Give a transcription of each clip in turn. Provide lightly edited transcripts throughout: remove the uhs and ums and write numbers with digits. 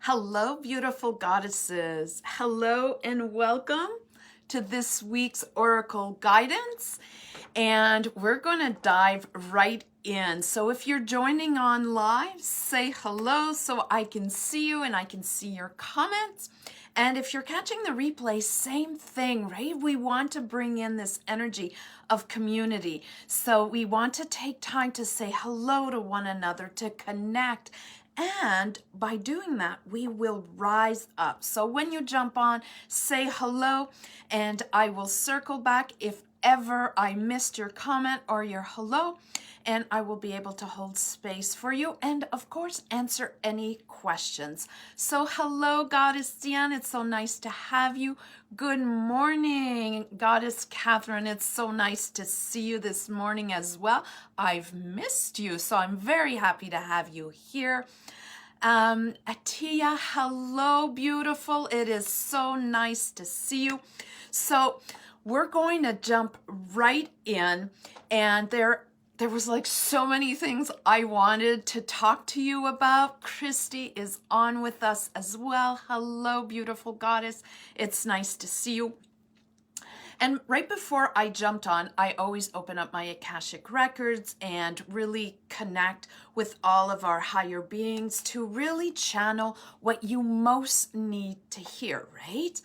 Hello, beautiful goddesses. Hello and welcome to this week's Oracle guidance. And we're going to dive right in. So if you're joining on live, say hello so I can see you and I can see your comments. And if you're catching the replay, same thing, right? We want to bring in this energy of community. So we want to take time to say hello to one another, to connect. And by doing that, we will rise up. So when you jump on, say hello, and I will circle back if ever I missed your comment or your hello, and I will be able to hold space for you and, of course, answer any questions. So hello, Goddess Diane. It's so nice to have you. Good morning, Goddess Catherine. It's so nice to see you this morning as well. I've missed you, so I'm very happy to have you here. Atia, hello, beautiful. It is so nice to see you. So we're going to jump right in, and there was like so many things I wanted to talk to you about. Christy is on with us as well. Hello, beautiful goddess. It's nice to see you. And right before I jumped on, I always open up my Akashic records and really connect with all of our higher beings to really channel what you most need to hear, right?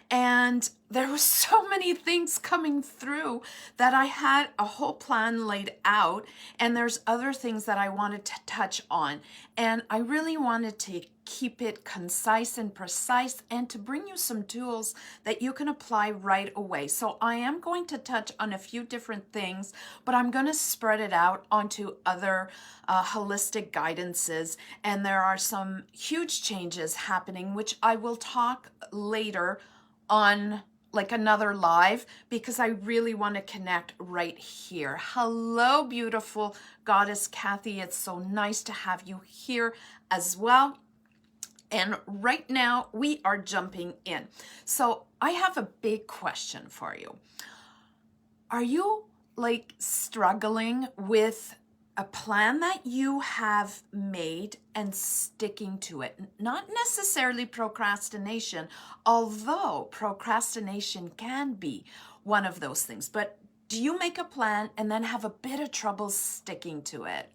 And there was so many things coming through that I had a whole plan laid out, and there's other things that I wanted to touch on. And I really wanted to keep it concise and precise and to bring you some tools that you can apply right away. So I am going to touch on a few different things, but I'm going to spread it out onto other holistic guidances. And there are some huge changes happening, which I will talk later on like another live, because I really want to connect right here. Hello, beautiful goddess Kathy. It's so nice to have you here as well. And right now we are jumping in. So I have a big question for you. Are you like struggling with a plan that you have made and sticking to it? Not necessarily procrastination, although procrastination can be one of those things. But do you make a plan and then have a bit of trouble sticking to it?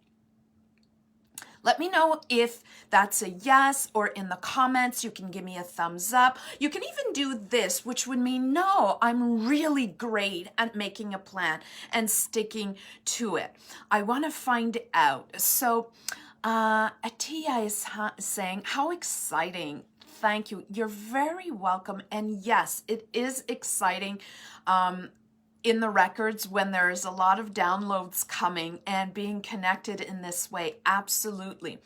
Let me know if that's a yes, or in the comments, you can give me a thumbs up. You can even do this, which would mean, no, I'm really great at making a plan and sticking to it. I want to find out. So Atia is saying, how exciting. Thank you. You're very welcome. And yes, it is exciting. In the records when there's a lot of downloads coming and being connected in this way. Absolutely.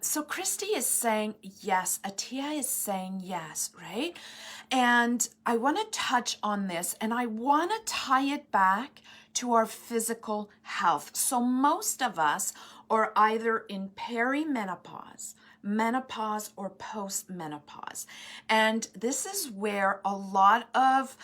So Christy is saying yes. Atia is saying yes, right? And I want to touch on this, and I want to tie it back to our physical health. So most of us are either in perimenopause, menopause, or postmenopause. And this is where a lot of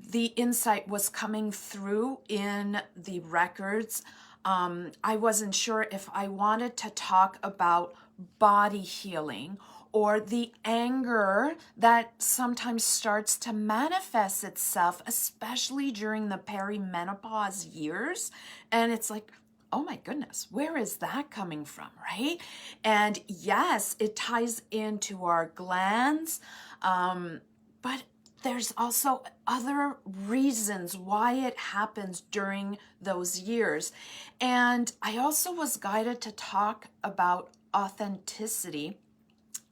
the insight was coming through in the records. I wasn't sure if I wanted to talk about body healing or the anger that sometimes starts to manifest itself, especially during the perimenopause years. And it's like, oh my goodness, where is that coming from, right? And yes, it ties into our glands, but there's also other reasons why it happens during those years. And I also was guided to talk about authenticity.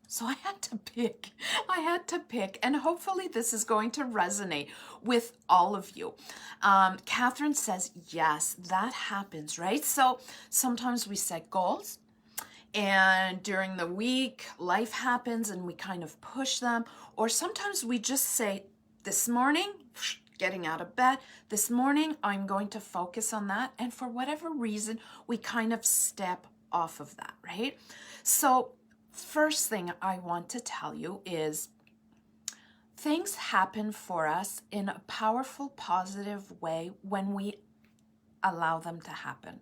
So I had to pick, and hopefully this is going to resonate with all of you. Catherine says, yes, that happens, right? So sometimes we set goals, and during the week, life happens and we kind of push them. Or sometimes we just say, this morning, getting out of bed, this morning, I'm going to focus on that. And for whatever reason, we kind of step off of that, right? So first thing I want to tell you is things happen for us in a powerful, positive way when we allow them to happen.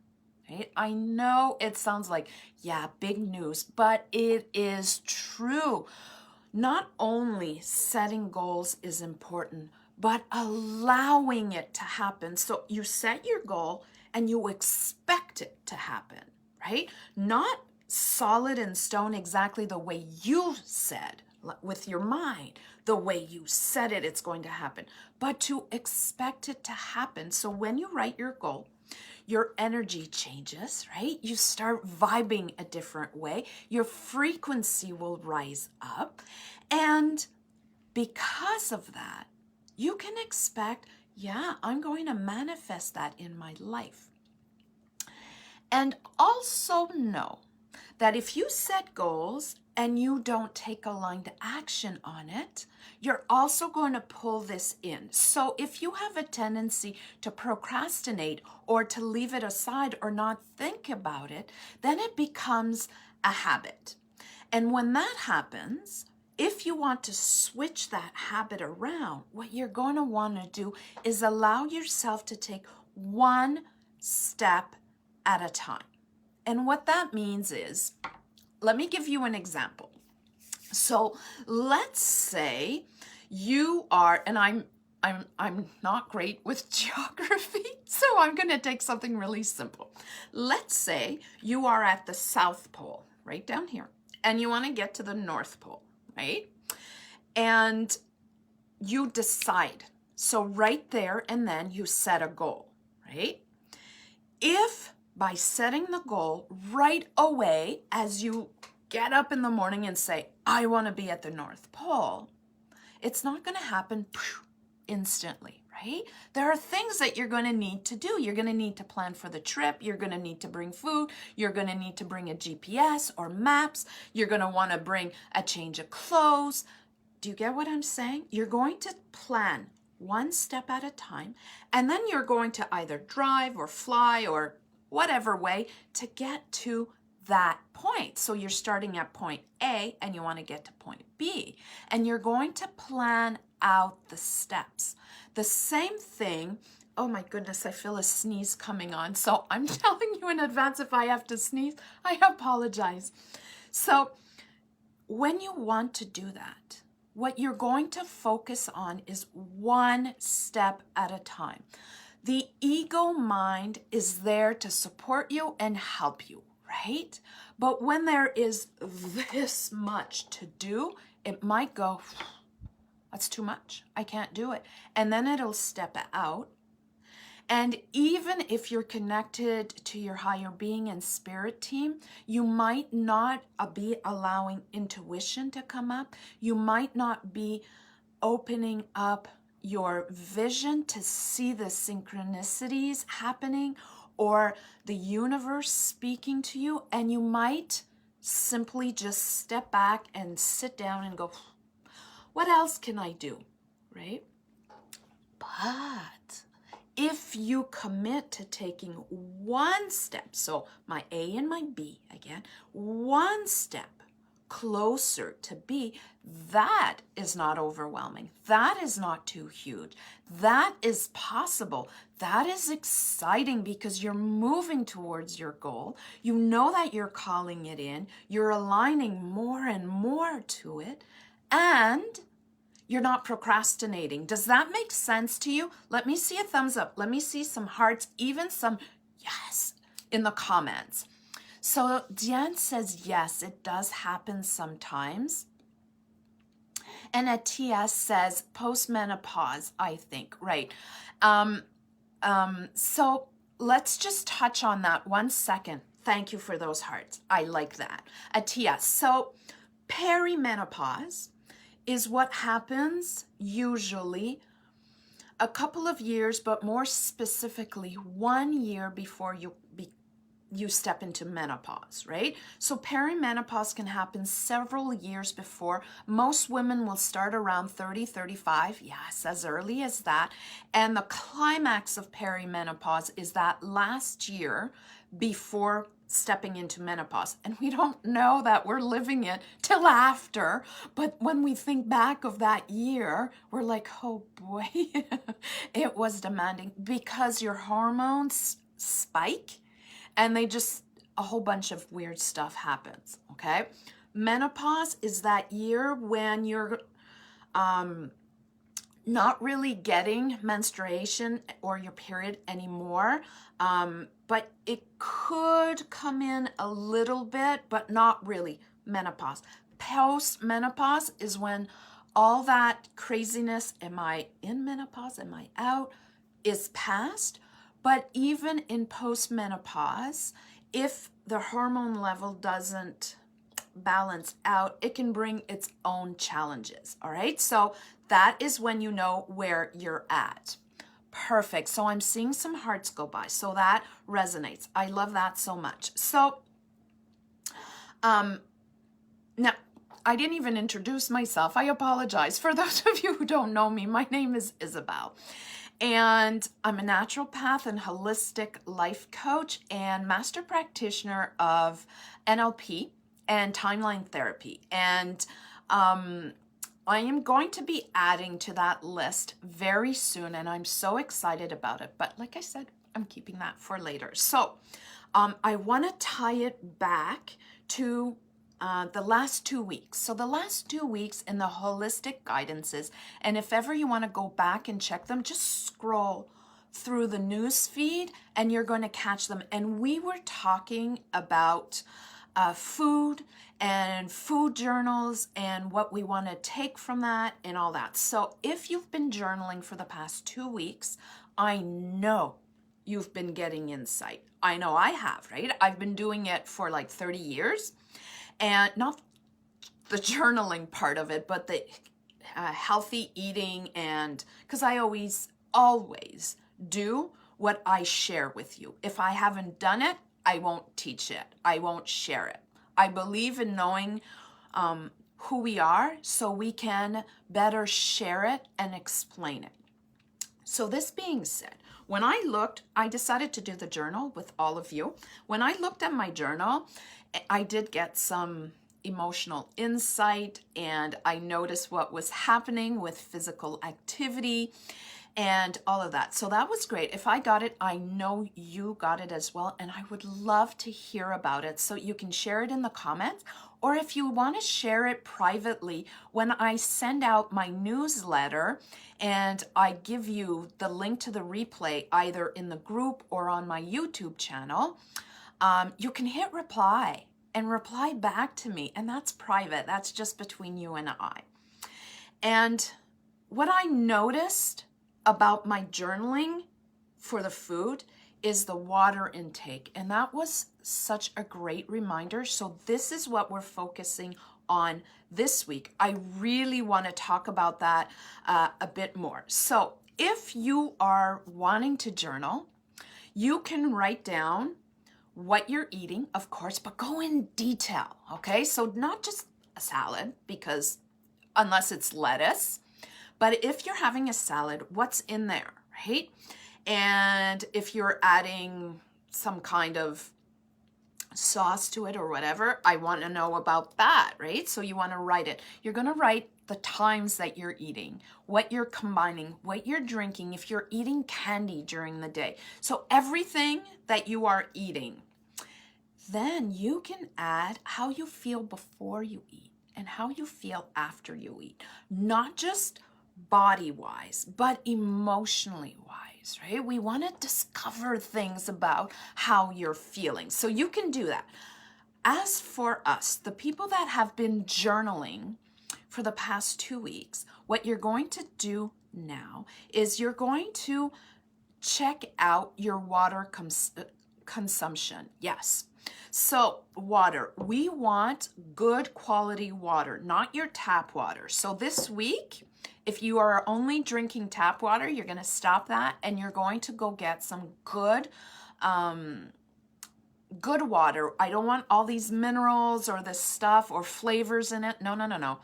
right? I know it sounds like, yeah, big news, but it is true. Not only setting goals is important, but allowing it to happen. So you set your goal and you expect it to happen, right? Not solid in stone exactly the way you said with your mind, the way you said it, it's going to happen, but to expect it to happen. So when you write your goal, your energy changes, right? You start vibing a different way. Your frequency will rise up. And because of that, you can expect, yeah, I'm going to manifest that in my life. And also know that if you set goals and you don't take aligned action on it, you're also going to pull this in. So if you have a tendency to procrastinate or to leave it aside or not think about it, then it becomes a habit. And when that happens, if you want to switch that habit around, what you're going to want to do is allow yourself to take one step at a time. And what that means is, let me give you an example. So let's say you are, and I'm not great with geography, so I'm going to take something really simple. Let's say you are at the South Pole, right down here, and you want to get to the North Pole, right? And you decide. So right there and then you set a goal, right? If by setting the goal right away as you get up in the morning and say, I want to be at the North Pole, it's not going to happen instantly, right? There are things that you're going to need to do. You're going to need to plan for the trip. You're going to need to bring food. You're going to need to bring a GPS or maps. You're going to want to bring a change of clothes. Do you get what I'm saying? You're going to plan one step at a time, and then you're going to either drive or fly or whatever way to get to that point. So you're starting at point A and you want to get to point B, and you're going to plan out the steps. The same thing, oh my goodness, I feel a sneeze coming on. So I'm telling you in advance if I have to sneeze, I apologize. So when you want to do that, what you're going to focus on is one step at a time. The ego mind is there to support you and help you, right? But when there is this much to do, it might go, that's too much. I can't do it. And then it'll step out. And even if you're connected to your higher being and spirit team, you might not be allowing intuition to come up. You might not be opening up your vision to see the synchronicities happening or the universe speaking to you. And you might simply just step back and sit down and go, what else can I do, right? But if you commit to taking one step, so my A and my B again, one step closer to B, that is not overwhelming. That is not too huge. That is possible. That is exciting because you're moving towards your goal. You know that you're calling it in. You're aligning more and more to it. And you're not procrastinating. Does that make sense to you? Let me see a thumbs up. Let me see some hearts, even some yes in the comments. So Diane says, yes, it does happen sometimes. And Atias says, postmenopause, I think, right. So let's just touch on that 1 second. Thank you for those hearts. I like that. Atias, so perimenopause is what happens usually a couple of years, but more specifically 1 year before you step into menopause, right? So perimenopause can happen several years before. Most women will start around 30, 35, yes, as early as that. And the climax of perimenopause is that last year before stepping into menopause. And we don't know that we're living it till after, but when we think back of that year, we're like, oh boy, it was demanding because your hormones spike and a whole bunch of weird stuff happens, okay? Menopause is that year when you're not really getting menstruation or your period anymore, but it could come in a little bit, but not really. Menopause. Post-menopause is when all that craziness, am I in menopause, am I out, is past. But even in post-menopause, if the hormone level doesn't balance out, it can bring its own challenges, all right? So that is when you know where you're at. Perfect. So I'm seeing some hearts go by. So that resonates. I love that so much. So now, I didn't even introduce myself. I apologize. For those of you who don't know me, my name is Isabelle. And I'm a naturopath and holistic life coach and master practitioner of NLP and timeline therapy. And I am going to be adding to that list very soon, and I'm so excited about it. But like I said, I'm keeping that for later. So I want to tie it back to the last 2 weeks. So the last 2 weeks in the holistic guidances, and if ever you want to go back and check them, just scroll through the news feed and you're going to catch them. And we were talking about food and food journals and what we want to take from that and all that. So if you've been journaling for the past 2 weeks, I know you've been getting insight. I know I have, right? I've been doing it for like 30 years, and not the journaling part of it, but the healthy eating, and because I always do what I share with you. If I haven't done it, I won't teach it. I won't share it. I believe in knowing who we are so we can better share it and explain it. So this being said, when I decided to do the journal with all of you. When I looked at my journal, I did get some emotional insight, and I noticed what was happening with physical activity and all of that. So that was great. If I got it, I know you got it as well, and I would love to hear about it. So you can share it in the comments, or if you want to share it privately, when I send out my newsletter and I give you the link to the replay either in the group or on my YouTube channel, you can hit reply and reply back to me, and that's private. That's just between you and I. And what I noticed about my journaling for the food is the water intake, and that was such a great reminder. So this is what we're focusing on this week. I really want to talk about that a bit more. So if you are wanting to journal, you can write down what you're eating, of course, but go in detail, okay? So not just a salad, because unless it's lettuce, but if you're having a salad, what's in there, right? And if you're adding some kind of sauce to it or whatever, I want to know about that, right? So you want to write it. You're going to write the times that you're eating, what you're combining, what you're drinking, if you're eating candy during the day. So everything that you are eating. Then you can add how you feel before you eat and how you feel after you eat. Not just body-wise, but emotionally wise, right? We want to discover things about how you're feeling. So you can do that. As for us, the people that have been journaling for the past 2 weeks, what you're going to do now is you're going to check out your water consumption. Yes. So water, we want good quality water, not your tap water. So this week, if you are only drinking tap water, you're going to stop that and you're going to go get some good water. I don't want all these minerals or this stuff or flavors in it. No.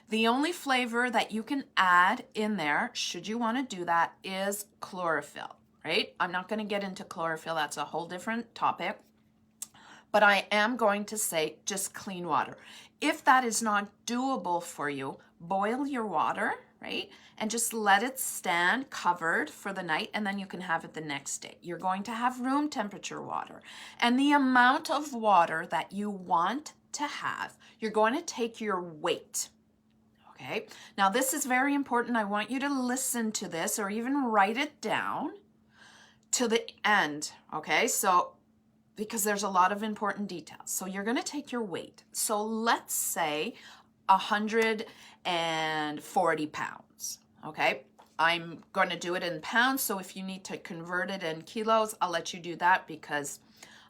The only flavor that you can add in there, should you want to do that, is chlorophyll, right? I'm not going to get into chlorophyll. That's a whole different topic. but I am going to say just clean water. If that is not doable for you, boil your water, right? And just let it stand covered for the night, and then you can have it the next day. You're going to have room temperature water. And the amount of water that you want to have, you're going to take your weight. Okay, now this is very important. I want you to listen to this or even write it down to the end. Okay, so because there's a lot of important details. So you're going to take your weight. So let's say 140 pounds. Okay, I'm going to do it in pounds. So if you need to convert it in kilos, I'll let you do that because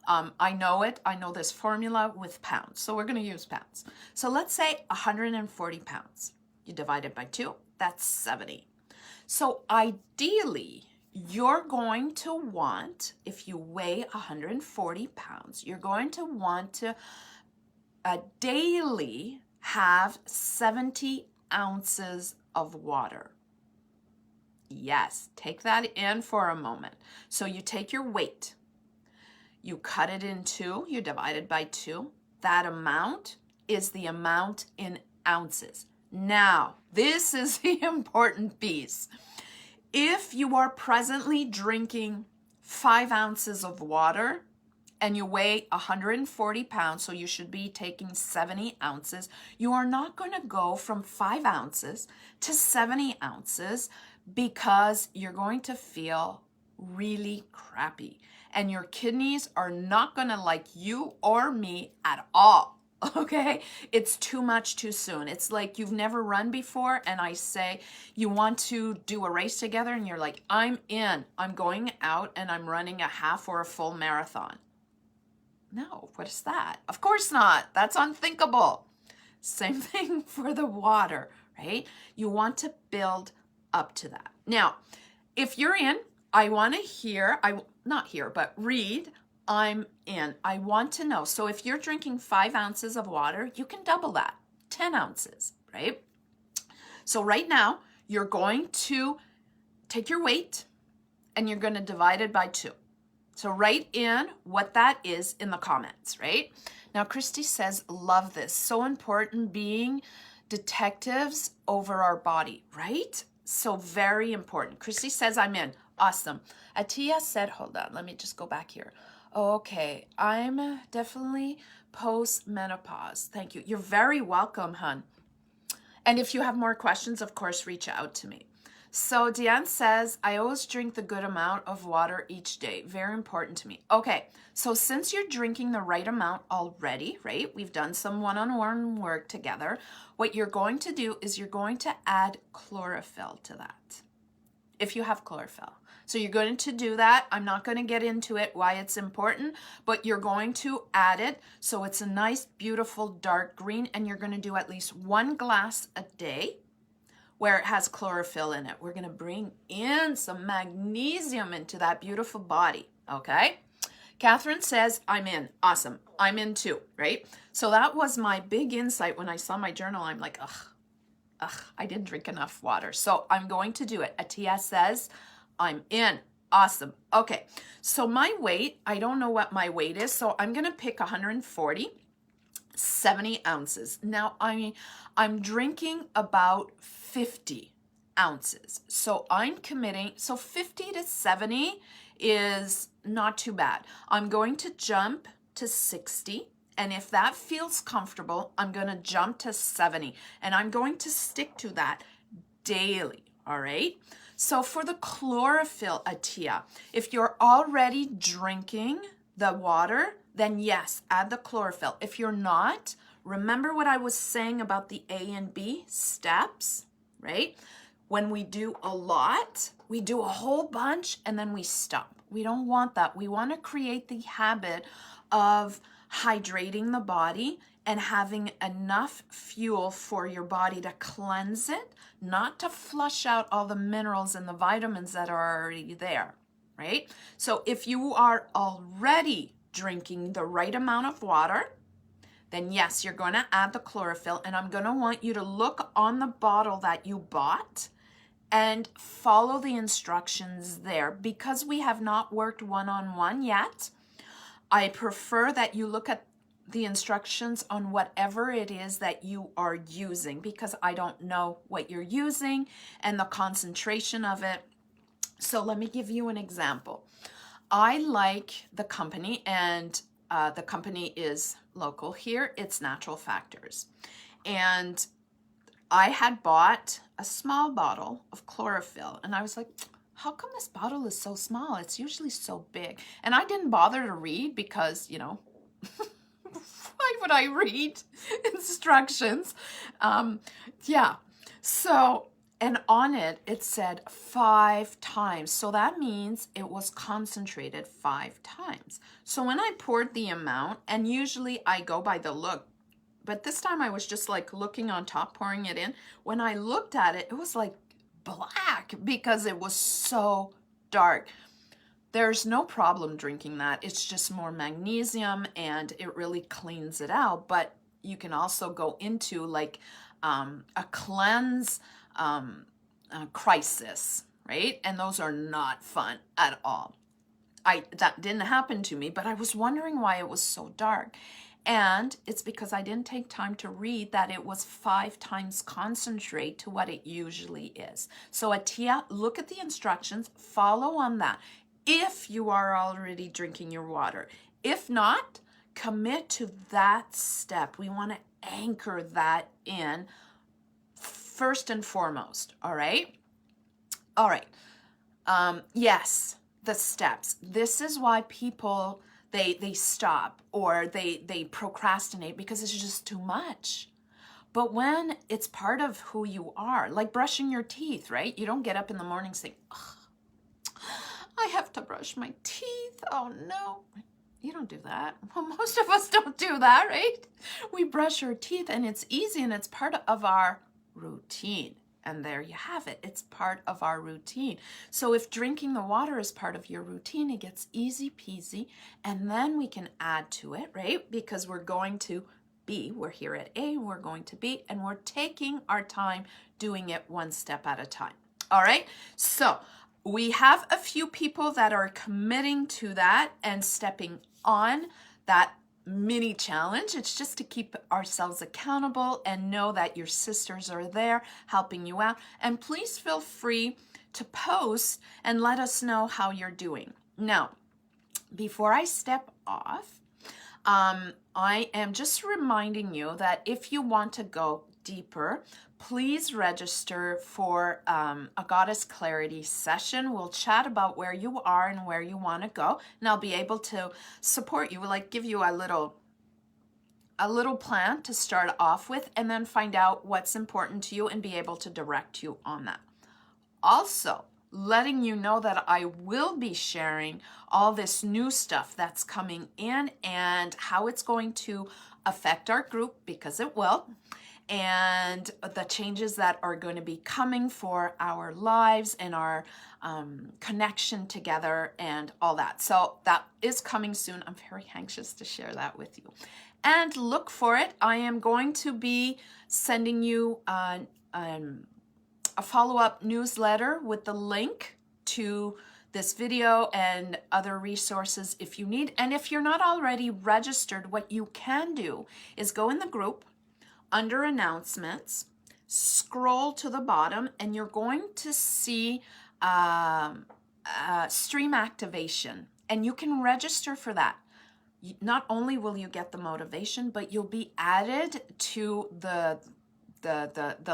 I know it. I know this formula with pounds. So we're going to use pounds. So let's say 140 pounds. You divide it by 2, that's 70. So ideally, you're going to want, if you weigh 140 pounds, you're going to want to daily have 70 ounces of water. Yes, take that in for a moment. So you take your weight, you cut it in 2, you divide it by 2. That amount is the amount in ounces. Now, this is the important piece. If you are presently drinking 5 ounces of water and you weigh 140 pounds, so you should be taking 70 ounces, you are not going to go from 5 ounces to 70 ounces because you're going to feel really crappy. And your kidneys are not going to like you or me at all. Okay, it's too much too soon. It's like you've never run before and I say you want to do a race together and you're like, I'm in. I'm going out and I'm running a half or a full marathon. No, what is that? Of course not. That's unthinkable. Same thing for the water, right? You want to build up to that. Now, if you're in, I want to hear, read, I'm in. I want to know. So if you're drinking 5 ounces of water, you can double that, 10 ounces, right? So right now, you're going to take your weight and you're going to divide it by 2. So write in what that is in the comments, right? Now, Christy says, love this. So important being detectives over our body, right? So very important. Christy says, I'm in. Awesome. Atia said, hold on, let me just go back here. Okay, I'm definitely post-menopause. Thank you. You're very welcome, hun. And if you have more questions, of course, reach out to me. So Deanne says, I always drink the good amount of water each day. Very important to me. Okay, so since you're drinking the right amount already, right? We've done some one-on-one work together. What you're going to do is you're going to add chlorophyll to that, if you have chlorophyll. So you're going to do that. I'm not going to get into it, why it's important, but you're going to add it so it's a nice, beautiful dark green, and you're going to do at least 1 glass a day where it has chlorophyll in it. We're going to bring in some magnesium into that beautiful body, okay? Catherine says, I'm in. Awesome. I'm in too, right? So that was my big insight when I saw my journal. I'm like, I didn't drink enough water. So I'm going to do it. Atia says, I'm in. Awesome. Okay. So my weight, I don't know what my weight is. So I'm going to pick 140, 70 ounces. Now I'm drinking about 50 ounces. So I'm committing. So 50 to 70 is not too bad. I'm going to jump to 60. And if that feels comfortable, I'm going to jump to 70. And I'm going to stick to that daily. All right. So for the chlorophyll, Atia, if you're already drinking the water, then yes, add the chlorophyll. If you're not, remember what I was saying about the A and B steps, right? When we do a lot, we do a whole bunch and then we stop. We don't want that. We want to create the habit of hydrating the body and having enough fuel for your body to cleanse it, not to flush out all the minerals and the vitamins that are already there, right? So if you are already drinking the right amount of water, then yes, you're going to add the chlorophyll, and I'm going to want you to look on the bottle that you bought and follow the instructions there. Because we have not worked one-on-one yet, I prefer that you look at the instructions on whatever it is that you are using, because I don't know what you're using and the concentration of it. So let me give you an example. I like the company, and the company is local here. It's Natural Factors. And I had bought a small bottle of chlorophyll, and I was like, how come this bottle is so small? It's usually so big. And I didn't bother to read because, you know, why would I read instructions? Yeah. So, and on it, it said 5 times. So that means it was concentrated 5 times. So when I poured the amount, and usually I go by the look, but this time I was just like looking on top, pouring it in. When I looked at it, it was like black because it was so dark. There's no problem drinking that. It's just more magnesium and it really cleans it out. But you can also go into like a cleanse crisis, right? And those are not fun at all. That didn't happen to me, but I was wondering why it was so dark. And it's because I didn't take time to read that it was 5 times concentrate to what it usually is. So Atia, look at the instructions, follow on that. If you are already drinking your water. If not, commit to that step. We want to anchor that in first and foremost, all right? All right. Yes, the steps. This is why people, they stop or they procrastinate, because it's just too much. But when it's part of who you are, like brushing your teeth, right? You don't get up in the morning saying, oh, I have to brush my teeth. Oh no. You don't do that. Well, most of us don't do that, right? We brush our teeth and it's easy and it's part of our routine. And there you have it. It's part of our routine. So if drinking the water is part of your routine, it gets easy peasy. And then we can add to it, right? Because we're going to B, we're here at A, we're going to B, and we're taking our time doing it one step at a time. All right? So we have a few people that are committing to that and stepping on that mini challenge. It's just to keep ourselves accountable and know that your sisters are there helping you out. And please feel free to post and let us know how you're doing. Now, before I step off, I am just reminding you that if you want to go deeper, please register for a Goddess Clarity session. We'll chat about where you are and where you want to go, and I'll be able to support you, like give you a little plan to start off with, and then find out what's important to you and be able to direct you on that. Also, letting you know that I will be sharing all this new stuff that's coming in and how it's going to affect our group, because it will, and the changes that are going to be coming for our lives and our connection together and all that. So that is coming soon. I'm very anxious to share that with you. And look for it. I am going to be sending you a follow-up newsletter with the link to this video and other resources if you need. And if you're not already registered, what you can do is go in the group, under announcements, scroll to the bottom, and you're going to see stream activation, and you can register for that. Not only will you get the motivation, but you'll be added to the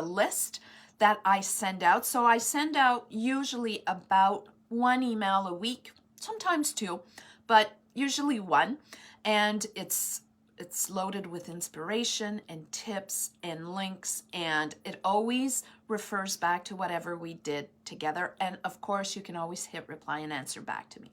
list that I send out. So I send out usually about 1 email a week, sometimes 2, but usually 1, and it's loaded with inspiration and tips and links, and it always refers back to whatever we did together. And of course, you can always hit reply and answer back to me.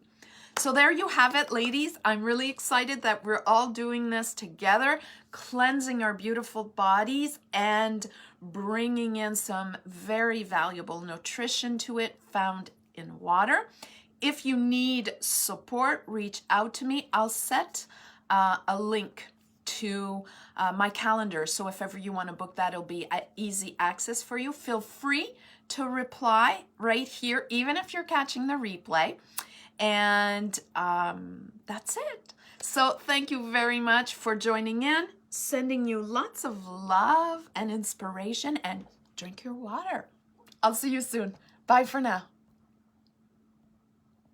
So there you have it, ladies. I'm really excited that we're all doing this together, cleansing our beautiful bodies and bringing in some very valuable nutrition to it found in water. If you need support, reach out to me. I'll set a link to my calendar. So if ever you want to book that, it'll be easy access for you. Feel free to reply right here, even if you're catching the replay. And that's it. So thank you very much for joining in. Sending you lots of love and inspiration, and drink your water. I'll see you soon. Bye for now.